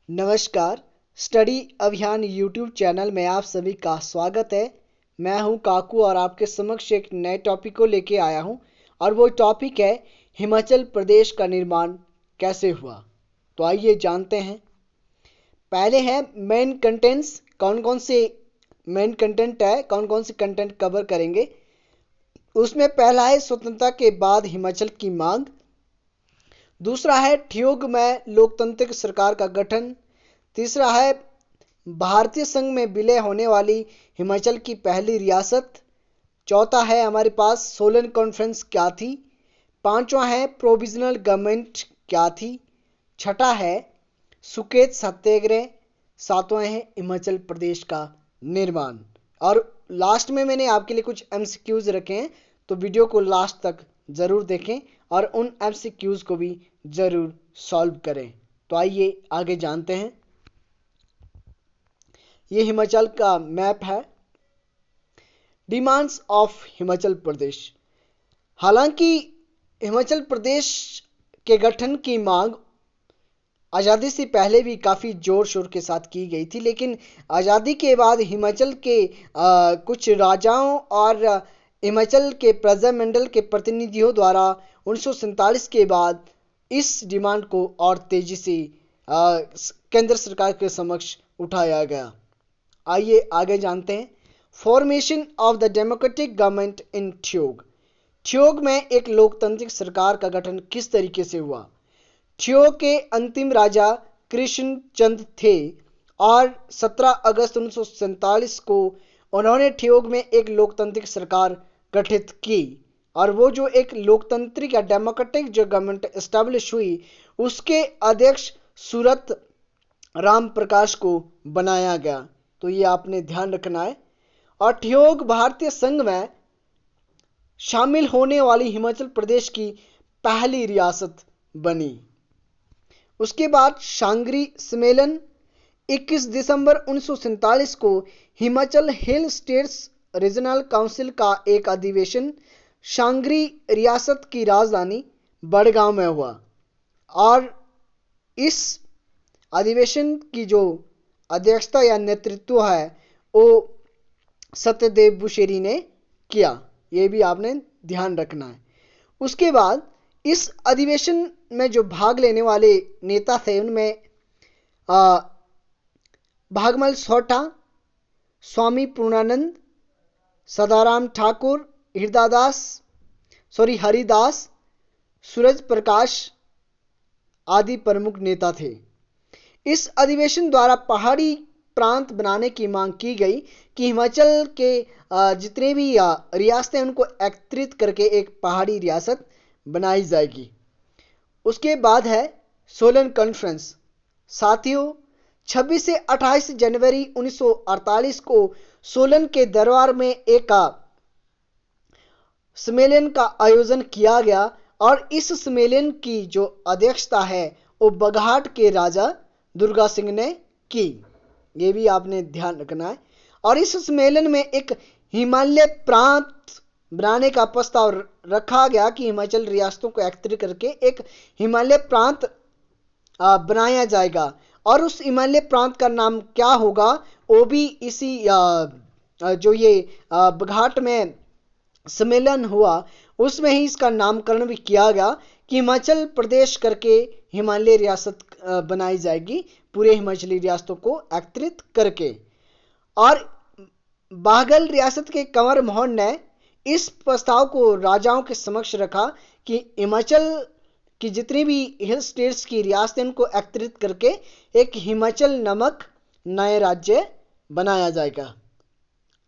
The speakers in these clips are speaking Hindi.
नमस्कार। स्टडी अभियान यूट्यूब चैनल में आप सभी का स्वागत है। मैं हूं काकू और आपके समक्ष एक नए टॉपिक को लेके आया हूं और वो टॉपिक है हिमाचल प्रदेश का निर्माण कैसे हुआ। तो आइए जानते हैं। पहले है मेन कंटेंट्स, कौन कौन से मेन कंटेंट है, कौन कौन से कंटेंट कवर करेंगे। उसमें पहला है स्वतंत्रता के बाद हिमाचल की मांग। दूसरा है ठियोग में लोकतांत्रिक सरकार का गठन। तीसरा है भारतीय संघ में विलय होने वाली हिमाचल की पहली रियासत। चौथा है हमारे पास सोलन कॉन्फ्रेंस क्या थी। पांचवा है प्रोविजनल गवर्नमेंट क्या थी। छठा है सुकेत सत्याग्रह। सातवां है हिमाचल प्रदेश का निर्माण। और लास्ट में मैंने आपके लिए कुछ एमसीक्यूज रखे हैं, तो वीडियो को लास्ट तक जरूर देखें और उन एमसीक्यूज को भी जरूर सॉल्व करें। तो आइए आगे जानते हैं। ये हिमाचल का मैप है। डिमांड्स ऑफ हिमाचल प्रदेश। हालांकि हिमाचल प्रदेश के गठन की मांग आज़ादी से पहले भी काफ़ी जोर शोर के साथ की गई थी, लेकिन आज़ादी के बाद हिमाचल के कुछ राजाओं और हिमाचल के प्रजामंडल के प्रतिनिधियों द्वारा 1947 के बाद इस डिमांड को और तेजी से केंद्र सरकार के समक्ष उठाया गया। आइए आगे जानते हैं। Formation of the democratic government in Theog. Theog में एक लोकतांत्रिक सरकार का गठन किस तरीके से हुआ। ठियोग के अंतिम राजा कृष्ण चंद थे और 17 अगस्त 1947 को उन्होंने ठियोग में एक लोकतांत्रिक सरकार गठित की और वो जो एक लोकतांत्रिक या डेमोक्रेटिक जो गवर्नमेंट एस्टेब्लिश हुई उसके अध्यक्ष सूरत राम प्रकाश को बनाया गया। तो ये आपने ध्यान रखना है। और ठियोग भारतीय संघ में शामिल होने वाली हिमाचल प्रदेश की पहली रियासत बनी। उसके बाद शांगरी सम्मेलन 21 दिसंबर 1947 को हिमाचल हिल स्टेट्स रीजनल काउंसिल का एक अधिवेशन शांगरी रियासत की राजधानी बड़गांव में हुआ और इस अधिवेशन की जो अध्यक्षता या नेतृत्व है वो सत्यदेव बुशेरी ने किया। ये भी आपने ध्यान रखना है। उसके बाद इस अधिवेशन में जो भाग लेने वाले नेता थे उनमें भागमल सोठा, स्वामी पूर्णानंद, सदाराम ठाकुर, हरिदास, सूरज प्रकाश आदि प्रमुख नेता थे। इस अधिवेशन द्वारा पहाड़ी प्रांत बनाने की मांग की गई कि हिमाचल के जितने भी रियासतें उनको एकत्रित करके एक पहाड़ी रियासत बनाई जाएगी। उसके बाद है सोलन कॉन्फ्रेंस। साथियों, 26 से 28 जनवरी 1948 को सोलन के दरबार में एक सम्मेलन का आयोजन किया गया और इस सम्मेलन की जो अध्यक्षता है वो बघाट के राजा दुर्गा सिंह ने की। ये भी आपने ध्यान रखना है। और इस सम्मेलन में एक हिमालय प्रांत बनाने का प्रस्ताव रखा गया कि हिमाचल रियासतों को एकत्रित करके एक हिमालय प्रांत बनाया जाएगा और उस हिमालय प्रांत का नाम क्या होगा वो भी इसी जो ये बघाट में सम्मेलन हुआ उसमें ही इसका नामकरण भी किया गया कि हिमाचल प्रदेश करके हिमालय रियासत बनाई जाएगी, पूरे हिमाचली रियासतों को एकत्रित करके। और बाघल रियासत के कंवर मोहन ने इस प्रस्ताव को राजाओं के समक्ष रखा कि हिमाचल की जितनी भी हिल स्टेट्स की रियासतें उनको एकत्रित करके एक हिमाचल नामक नया राज्य बनाया जाएगा।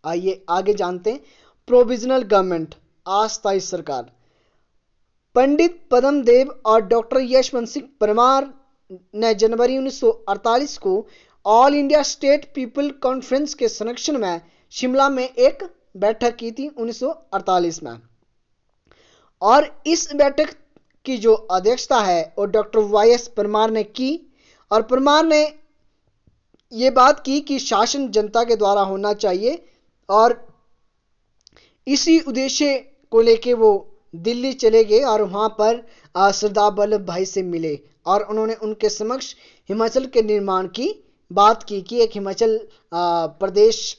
आइए आगे जानते हैं। प्रोविजनल गवर्नमेंट, अस्थायी सरकार। पंडित पद्म देव और डॉक्टर यशवंत सिंह परमार ने जनवरी 1948 को all India state people conference के संरक्षण में शिमला में एक बैठक की थी 1948 में। और इस बैठक की जो अध्यक्षता है वो डॉक्टर वाई.एस. परमार ने की और परमार ने ये बात की कि शासन जनता के द्वारा होना चाहिए और इसी उद्देश्य को लेके वो दिल्ली चले गए और वहां पर सरदार वल्लभ भाई से मिले और उन्होंने उनके समक्ष हिमाचल के निर्माण की बात की कि एक हिमाचल प्रदेश,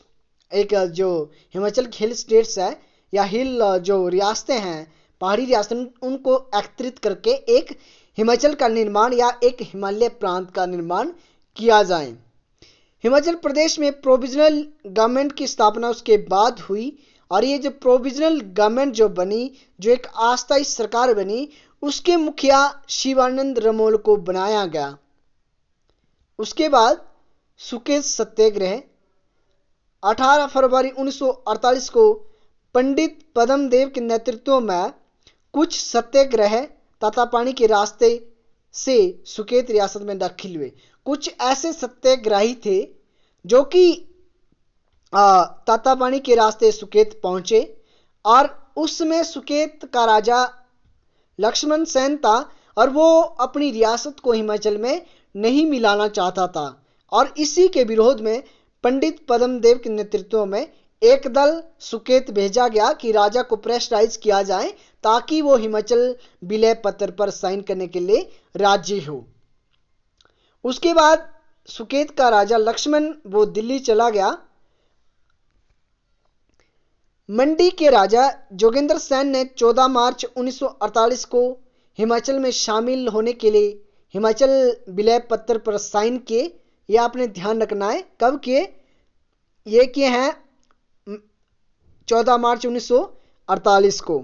एक जो हिमाचल हिल स्टेट्स है या हिल जो रियासतें हैं, पहाड़ी रियासतें, उनको एकत्रित करके एक हिमाचल का निर्माण या एक हिमालय प्रांत का निर्माण किया जाए। हिमाचल प्रदेश में प्रोविजनल गवर्नमेंट की स्थापना उसके बाद हुई और ये जो प्रोविजनल गवर्नमेंट जो बनी, जो एक अस्थायी सरकार बनी, उसके मुखिया शिवानंद रमोल को बनाया गया। उसके बाद सुकेत सत्याग्रह 18 फरवरी 1948 को पंडित पद्मदेव के नेतृत्व में कुछ सत्याग्रह तातापानी के रास्ते से सुकेत रियासत में दाखिल हुए। कुछ ऐसे सत्याग्रही थे जो कि तातापानी के रास्ते सुकेत पहुंचे और उसमें सुकेत का राजा लक्ष्मण सेन था और वो अपनी रियासत को हिमाचल में नहीं मिलाना चाहता था और इसी के विरोध में पंडित पद्मदेव के नेतृत्व में एक दल सुकेत भेजा गया कि राजा को प्रेशराइज किया जाए ताकि वो हिमाचल विलय पत्र पर साइन करने के लिए राजी हो। उसके बाद सुकेत का राजा लक्ष्मण वो दिल्ली चला गया। मंडी के राजा जोगेंद्र सेन ने 14 मार्च 1948 को हिमाचल में शामिल होने के लिए हिमाचल विलय पत्र पर साइन किए। यह आपने ध्यान रखना है, कब किए? ये किए हैं 14 मार्च 1948 को।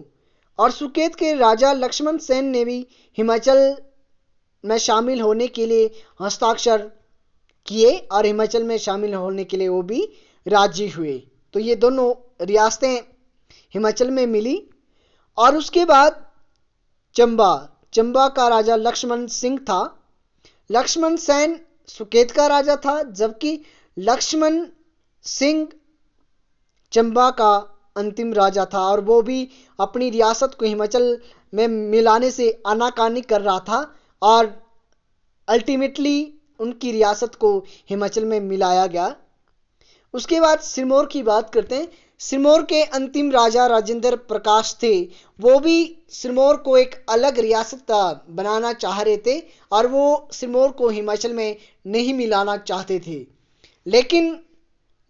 और सुकेत के राजा लक्ष्मण सेन ने भी हिमाचल में शामिल होने के लिए हस्ताक्षर किए और हिमाचल में शामिल होने के लिए वो भी राजी हुए। तो ये दोनों रियासतें हिमाचल में मिली। और उसके बाद चंबा का राजा लक्ष्मण सिंह था। लक्ष्मण सेन सुकेत का राजा था, जबकि लक्ष्मण सिंह चंबा का अंतिम राजा था और वो भी अपनी रियासत को हिमाचल में मिलाने से आनाकानी कर रहा था और अल्टीमेटली उनकी रियासत को हिमाचल में मिलाया गया। उसके बाद सिरमौर की बात करते हैं। सिरमौर के अंतिम राजा राजेंद्र प्रकाश थे, वो भी सिरमौर को एक अलग रियासत बनाना चाह रहे थे और वो सिरमौर को हिमाचल में नहीं मिलाना चाहते थे। लेकिन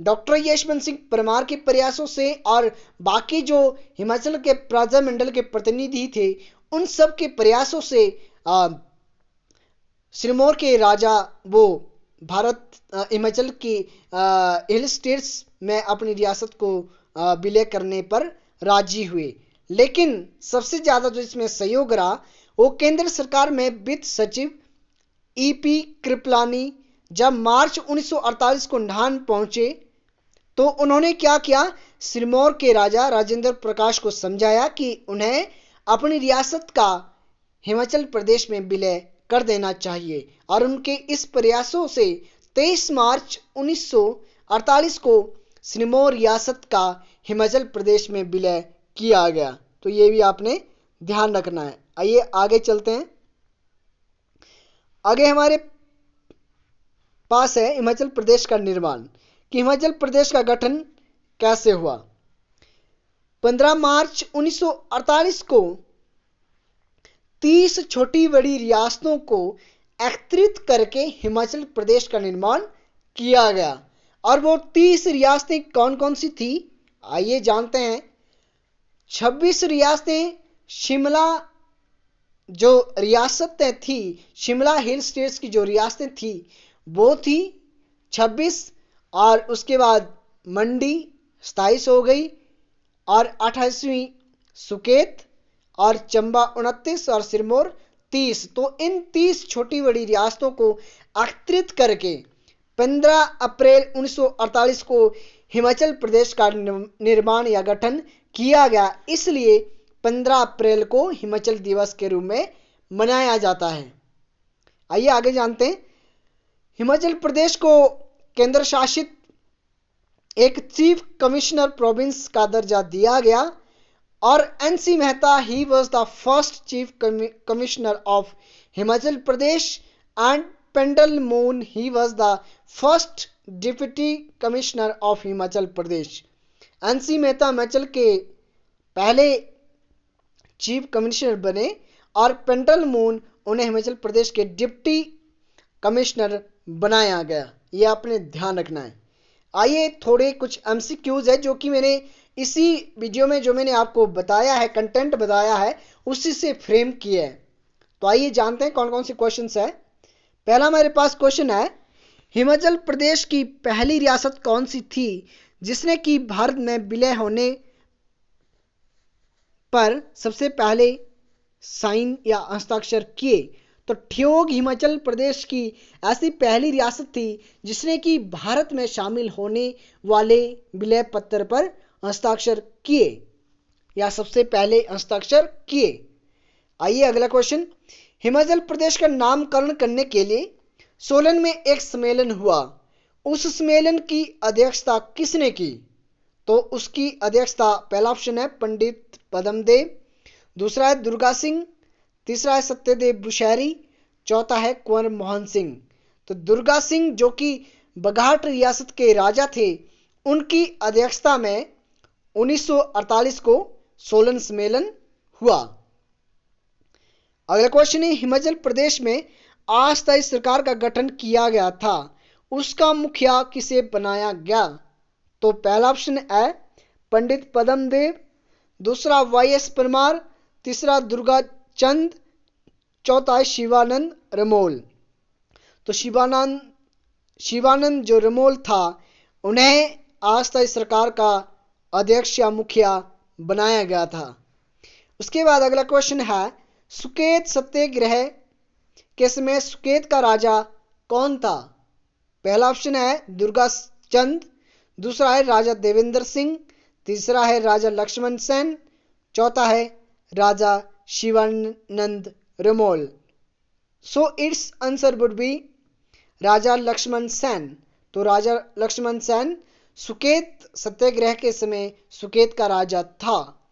डॉक्टर यशवंत सिंह परमार के प्रयासों से और बाकी जो हिमाचल के प्रजामंडल के प्रतिनिधि थे, उन सब के प्रयासों से सिरमौर के राजा वो हिमाचल की हिल स्टेट्स में अपनी रियासत को विलय करने पर राजी हुए। लेकिन सबसे ज्यादा जो इसमें सहयोग रहा वो केंद्र सरकार में वित्त सचिव ईपी कृपलानी जब मार्च 1948 को नाहन पहुंचे तो उन्होंने क्या किया, सिरमौर के राजा राजेंद्र प्रकाश को समझाया कि उन्हें अपनी रियासत का हिमाचल प्रदेश में विलय कर देना चाहिए और उनके इस प्रयासों से 23 मार्च 1948 को सिरमौर रियासत का हिमाचल प्रदेश में विलय किया गया। तो ये भी आपने ध्यान रखना है। आइए आगे चलते हैं। आगे हमारे पास है हिमाचल प्रदेश का निर्माण, कि हिमाचल प्रदेश का गठन कैसे हुआ। 15 मार्च 1948 को 30 छोटी बड़ी रियासतों को एकत्रित करके हिमाचल प्रदेश का निर्माण किया गया। और वो 30 रियासतें कौन कौन सी थी, आइए जानते हैं। 26 रियासतें शिमला जो रियासतें थी, शिमला हिल स्टेट्स की जो रियासतें थी वो थी 26। और उसके बाद मंडी 27 हो गई और 28वीं सुकेत और चंबा 29 और सिरमौर 30। तो इन 30 छोटी बड़ी रियासतों को एकत्रित करके 15 अप्रैल 1948 को हिमाचल प्रदेश का निर्माण या गठन किया गया। इसलिए 15 अप्रैल को हिमाचल दिवस के रूप में मनाया जाता है। आइए आगे जानते हैं। हिमाचल प्रदेश को केंद्र शासित एक चीफ कमिश्नर प्रोविंस का दर्जा दिया गया और N C Mehta he was the first chief commissioner of Himachal Pradesh and Penderel Moon he was the first deputy commissioner of Himachal Pradesh. N C Mehta Himachal के पहले चीफ कमिश्नर बने और पेंडल मून उन्हें हिमाचल प्रदेश के डिप्टी कमिश्नर बनाया गया। ये आपने ध्यान रखना है। आइए थोड़े कुछ एमसीक्यूज है जो कि मैंने इसी वीडियो में जो मैंने आपको बताया है, कंटेंट बताया है, उसी से फ्रेम किया है। तो आइए जानते हैं कौन कौन से क्वेश्चंस है। पहला मेरे पास क्वेश्चन है, हिमाचल प्रदेश की पहली रियासत कौन सी थी जिसने कि भारत में विलय होने पर सबसे पहले साइन या हस्ताक्षर किए? तो ठियोग हिमाचल प्रदेश की ऐसी पहली रियासत थी जिसने कि भारत में शामिल होने वाले विलय पत्र पर हस्ताक्षर किए या सबसे पहले हस्ताक्षर किए। आइए अगला क्वेश्चन, हिमाचल प्रदेश का नामकरण करने के लिए सोलन में एक सम्मेलन हुआ, उस सम्मेलन की अध्यक्षता किसने की? तो उसकी अध्यक्षता, पहला ऑप्शन है पंडित पद्मदेव, दूसरा है दुर्गा सिंह, तीसरा है सत्यदेव बुशैरी, चौथा है कुंवर मोहन सिंह। तो दुर्गा सिंह जो कि बघाट रियासत के राजा थे, उनकी अध्यक्षता में 1948 को सोलन सम्मेलन हुआ। अगला क्वेश्चन है, हिमाचल प्रदेश में अस्थायी सरकार का गठन किया गया था, उसका मुखिया किसे बनाया गया? तो पहला ऑप्शन है पंडित पद्मदेव, दूसरा वाईएस परमार, तीसरा दुर्गा चंद, चौथा है शिवानंद रमोल। तो शिवानंद जो रमोल था, उन्हें अस्थायी सरकार का अध्यक्ष या मुखिया बनाया गया था। उसके बाद अगला क्वेश्चन है, सुकेत सत्याग्रह के समय सुकेत का राजा कौन था? पहला ऑप्शन है दुर्गा चंद, दूसरा है राजा देवेंद्र सिंह, तीसरा है राजा लक्ष्मण सेन, चौथा है Raja Shivanand Ramol. So it's answer would be Raja Lakshman Sen. तो राजा लक्ष्मण सेन सुकेत सत्याग्रह के समय सुकेत का राजा था।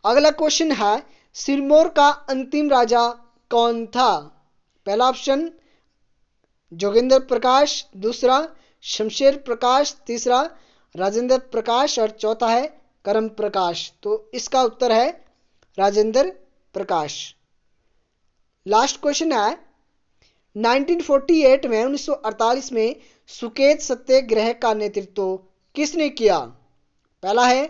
अगला क्वेश्चन है, सिरमौर का अंतिम राजा कौन था? पहला ऑप्शन जोगिंदर प्रकाश, दूसरा शमशेर प्रकाश, तीसरा राजेंद्र प्रकाश और चौथा है करम प्रकाश। तो इसका उत्तर है राजेंद्र प्रकाश। लास्ट क्वेश्चन है, 1948 में 1948 में सुकेत सत्याग्रह का नेतृत्व किसने किया? पहला है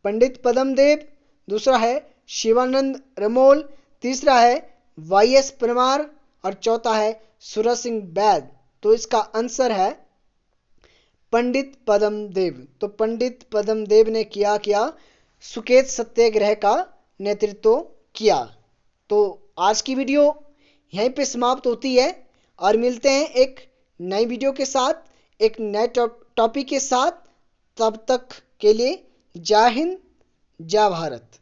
पंडित पद्मदेव, दूसरा है शिवानंद रमोल, तीसरा है वाईएस परमार और चौथा है सूरज सिंह बैद। तो इसका आंसर है पंडित पद्मदेव। तो पंडित पद्मदेव ने किया सुकेत सत्याग्रह का नेतृत्व किया। तो आज की वीडियो यहीं पे समाप्त होती है और मिलते हैं एक नई वीडियो के साथ, एक नए टॉपिक के साथ। तब तक के लिए जय हिंद, जय भारत।